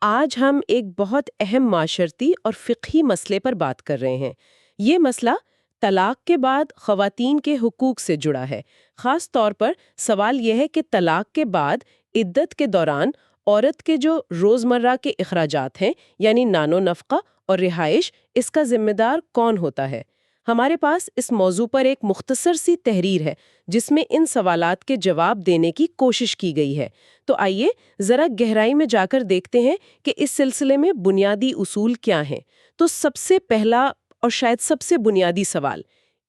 آج ہم ایک بہت اہم معاشرتی اور فقہی مسئلے پر بات کر رہے ہیں۔ یہ مسئلہ طلاق کے بعد خواتین کے حقوق سے جڑا ہے۔ خاص طور پر سوال یہ ہے کہ طلاق کے بعد عدت کے دوران عورت کے جو روزمرہ کے اخراجات ہیں، یعنی نان و نفقہ اور رہائش، اس کا ذمہ دار کون ہوتا ہے؟ ہمارے پاس اس موضوع پر ایک مختصر سی تحریر ہے جس میں ان سوالات کے جواب دینے کی کوشش کی گئی ہے۔ تو آئیے ذرا گہرائی میں جا کر دیکھتے ہیں کہ اس سلسلے میں بنیادی اصول کیا ہیں۔ تو سب سے پہلا اور شاید سب سے بنیادی سوال،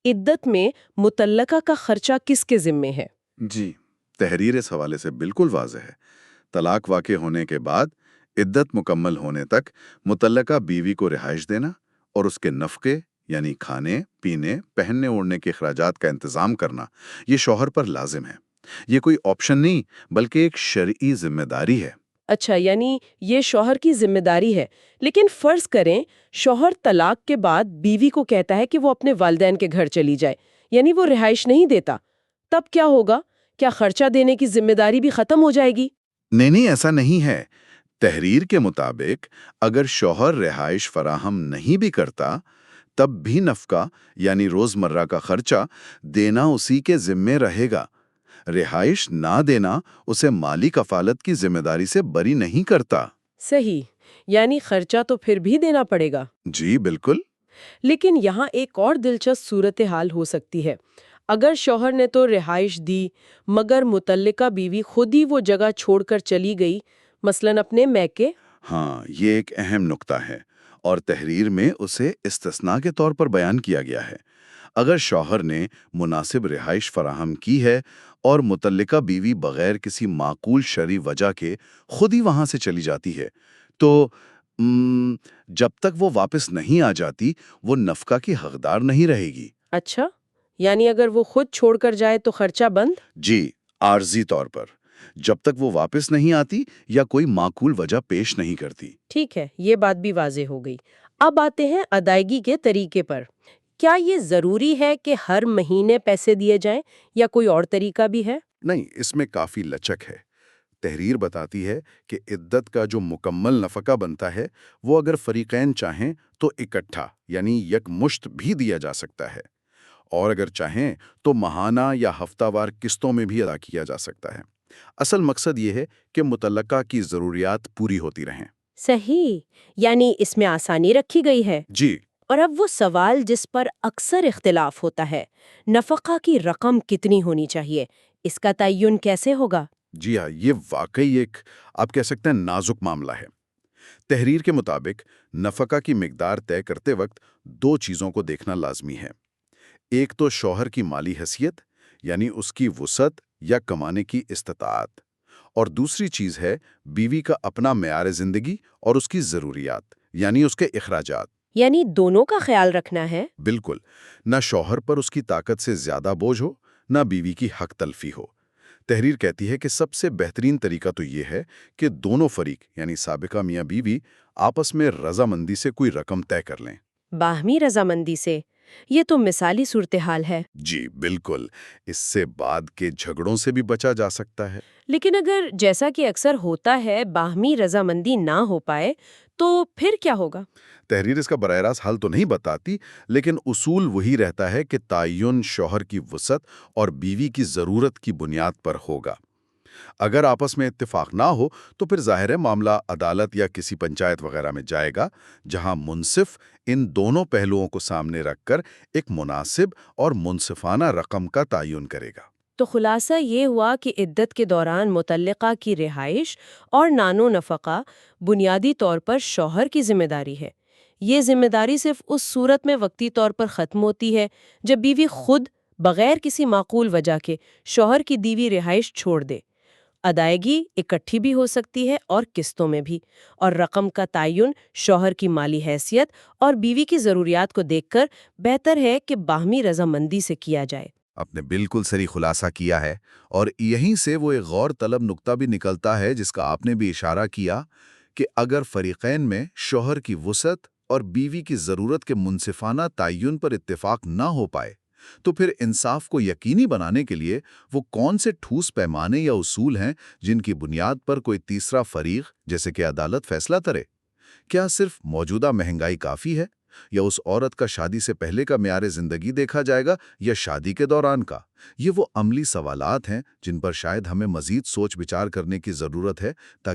عدت میں مطلقہ کا خرچہ کس کے ذمے ہے؟ جی، تحریر اس حوالے سے بالکل واضح ہے۔ طلاق واقع ہونے کے بعد عدت مکمل ہونے تک مطلقہ بیوی کو رہائش دینا اور اس کے نفقے یعنی کھانے، پینے، پہننے اوڑھنے کے اخراجات کا انتظام کرنا یہ شوہر پر لازم ہے۔ یہ کوئی آپشن نہیں بلکہ ایک شرعی ذمہ داری ہے۔ اچھا، یعنی یہ شوہر کی ذمہ داری ہے۔ لیکن فرض کریں شوہر طلاق کے بعد بیوی کو کہتا ہے کہ وہ اپنے والدین کے گھر چلی جائے، یعنی وہ رہائش نہیں دیتا، تب کیا ہوگا؟ کیا خرچہ دینے کی ذمہ داری بھی ختم ہو جائے گی؟ نہیں، ایسا نہیں ہے۔ تحریر کے مطابق اگر شوہر رہائش فراہم نہیں بھی کرتا تب بھی نفقہ یعنی روزمرہ کا خرچہ دینا اسی کے ذمے رہے گا۔ رہائش نہ دینا اسے مالی کفالت کی ذمہ داری سے بری نہیں کرتا۔ صحیح، یعنی خرچہ تو پھر بھی دینا پڑے گا۔ جی بالکل۔ لیکن یہاں ایک اور دلچسپ صورتحال ہو سکتی ہے۔ اگر شوہر نے تو رہائش دی مگر متعلقہ بیوی خود ہی وہ جگہ چھوڑ کر چلی گئی، مثلاً اپنے میکے۔ ہاں، یہ ایک اہم نقطہ ہے اور تحریر میں اسے استثناء کے طور پر بیان کیا گیا ہے۔ اگر شوہر نے مناسب رہائش فراہم کی ہے اور متعلقہ بیوی بغیر کسی معقول شرعی وجہ کے خود ہی وہاں سے چلی جاتی ہے تو جب تک وہ واپس نہیں آ جاتی وہ نفقہ کی حقدار نہیں رہے گی۔ اچھا، یعنی اگر وہ خود چھوڑ کر جائے تو خرچہ بند؟ جی، عارضی طور پر، جب تک وہ واپس نہیں آتی یا کوئی معقول وجہ پیش نہیں کرتی۔ ٹھیک ہے، یہ بات بھی واضح ہو گئی۔ اب آتے ہیں ادائیگی کے طریقے پر۔ کیا یہ ضروری ہے کہ ہر مہینے پیسے دیے جائیں یا کوئی اور طریقہ بھی ہے؟ نہیں، اس میں کافی لچک ہے۔ تحریر بتاتی ہے کہ عدت کا جو مکمل نفقہ بنتا ہے وہ اگر فریقین چاہیں تو اکٹھا یعنی یک مشت بھی دیا جا سکتا ہے، اور اگر چاہیں تو ماہانہ یا ہفتہ وار قسطوں میں بھی ادا کیا جا سکتا ہے۔ اصل مقصد یہ ہے کہ متعلقہ کی ضروریات پوری ہوتی رہیں۔ صحیح، یعنی اس میں آسانی رکھی گئی ہے۔ جی اور اب وہ سوال جس پر اکثر اختلاف ہوتا ہے، نفقہ کی رقم کتنی ہونی چاہیے، اس کا تعین کیسے ہوگا؟ جی ہاں، یہ واقعی ایک آپ کہہ سکتے ہیں نازک معاملہ ہے۔ تحریر کے مطابق نفقہ کی مقدار طے کرتے وقت دو چیزوں کو دیکھنا لازمی ہے۔ ایک تو شوہر کی مالی حیثیت یعنی اس کی وسعت یا کمانے کی استطاعت، اور دوسری چیز ہے بیوی کا اپنا معیار زندگی اور اس کی ضروریات یعنی اس کے اخراجات۔ یعنی دونوں کا خیال رکھنا ہے؟ بالکل، نہ شوہر پر اس کی طاقت سے زیادہ بوجھ ہو نہ بیوی کی حق تلفی ہو۔ تحریر کہتی ہے کہ سب سے بہترین طریقہ تو یہ ہے کہ دونوں فریق یعنی سابقہ میاں بیوی آپس میں رضامندی سے کوئی رقم طے کر لیں۔ باہمی رضامندی سے؟ یہ تو مثالی صورتحال ہے۔ جی بالکل، اس سے بعد کے جھگڑوں سے بھی بچا جا سکتا ہے۔ لیکن اگر جیسا کہ اکثر ہوتا ہے باہمی رضامندی نہ ہو پائے تو پھر کیا ہوگا؟ تحریر اس کا براہ راست حل تو نہیں بتاتی، لیکن اصول وہی رہتا ہے کہ تعین شوہر کی وسعت اور بیوی کی ضرورت کی بنیاد پر ہوگا۔ اگر آپس میں اتفاق نہ ہو تو پھر ظاہر ہے معاملہ عدالت یا کسی پنچایت وغیرہ میں جائے گا، جہاں منصف ان دونوں پہلوؤں کو سامنے رکھ کر ایک مناسب اور منصفانہ رقم کا تعین کرے گا۔ تو خلاصہ یہ ہوا کہ عدت کے دوران مطلقہ کی رہائش اور نان و نفقہ بنیادی طور پر شوہر کی ذمہ داری ہے۔ یہ ذمہ داری صرف اس صورت میں وقتی طور پر ختم ہوتی ہے جب بیوی خود بغیر کسی معقول وجہ کے شوہر کی دی ہوئی رہائش چھوڑ دے۔ ادائیگی اکٹھی بھی ہو سکتی ہے اور قسطوں میں بھی، اور رقم کا تعین شوہر کی مالی حیثیت اور بیوی کی ضروریات کو دیکھ کر بہتر ہے کہ باہمی رضامندی سے کیا جائے۔ آپ نے بالکل صحیح خلاصہ کیا ہے، اور یہیں سے وہ ایک غور طلب نقطہ بھی نکلتا ہے جس کا آپ نے بھی اشارہ کیا کہ اگر فریقین میں شوہر کی وسعت اور بیوی کی ضرورت کے منصفانہ تعین پر اتفاق نہ ہو پائے تو پھر انصاف کو یقینی بنانے کے لیے وہ کون سے ٹھوس پیمانے یا اصول ہیں جن کی بنیاد پر کوئی تیسرا فریق جیسے کہ عدالت فیصلہ کرے؟ کیا صرف موجودہ مہنگائی کافی ہے؟ یا اس عورت کا شادی سے پہلے کا معیار زندگی دیکھا جائے گا یا شادی کے دوران کا؟ یہ وہ عملی سوالات ہیں جن پر شاید ہمیں مزید سوچ بچار کرنے کی ضرورت ہے تاکہ